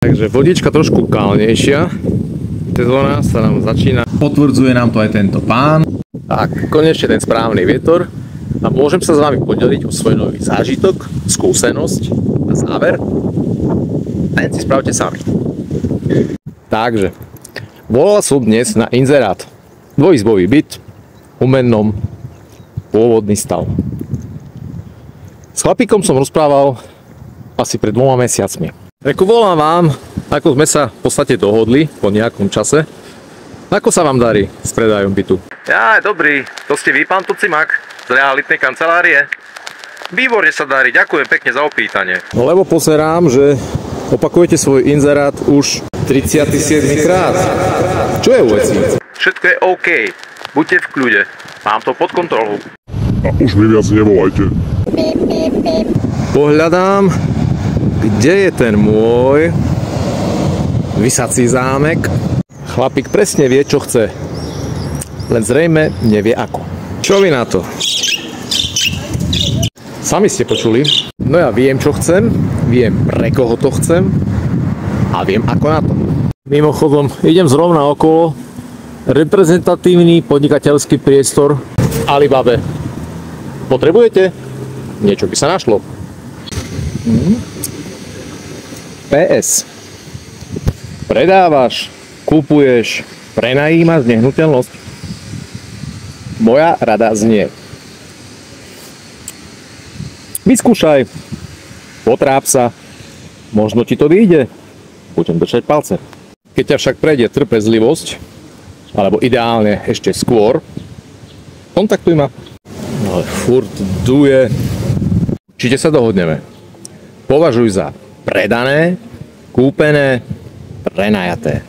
Takže vodička trošku kalnejšia. Sezóna sa nám začína. Potvrdzuje nám to aj tento pán. Tak, konečne ten správny vietor. A môžem sa s vami podeliť o svoj nový zážitok, skúsenosť a záver. Len si spravte sami. Takže, volal som dnes na inzerát. Dvojizbový byt, umennom, pôvodný stav. S chlapíkom som rozprával asi pred 2 mesiacmi. Reku, volám vám, ako sme sa v podstate dohodli po nejakom čase. Ako sa vám darí s predajom bytu? Ja, dobrý. To ste vy, pán Tucimak, z realitnej kancelárie? Výborne sa darí, ďakujem pekne za opýtanie. No lebo pozerám, že opakujete svoj inzerát už 37 krát. Čo je u veci? Všetko je OK. Buďte v kľude. Mám to pod kontrolou. A už mi viac nevolajte. Pohľadám, kde je ten môj visací zámek. Chlapík presne vie, čo chce. Len zrejme nevie ako. Čo vy na to? Sami ste počuli. No ja viem, čo chcem, viem, pre koho to chcem a viem, ako na to. Mimochodom, idem zrovna okolo. Reprezentatívny podnikateľský priestor Alibabe. Potrebujete? Niečo by sa našlo. PS. Predávaš, kupuješ, prenajímaš nehnuteľnosť? Moja rada znie: vyskúšaj, potráp sa, možno ti to vyjde, budem držať palce. Keď ťa však prejde trpezlivosť, alebo ideálne ešte skôr, kontaktuj ma. Ale furt duje. Určite sa dohodneme. Považuj za predané, kúpené, prenajaté.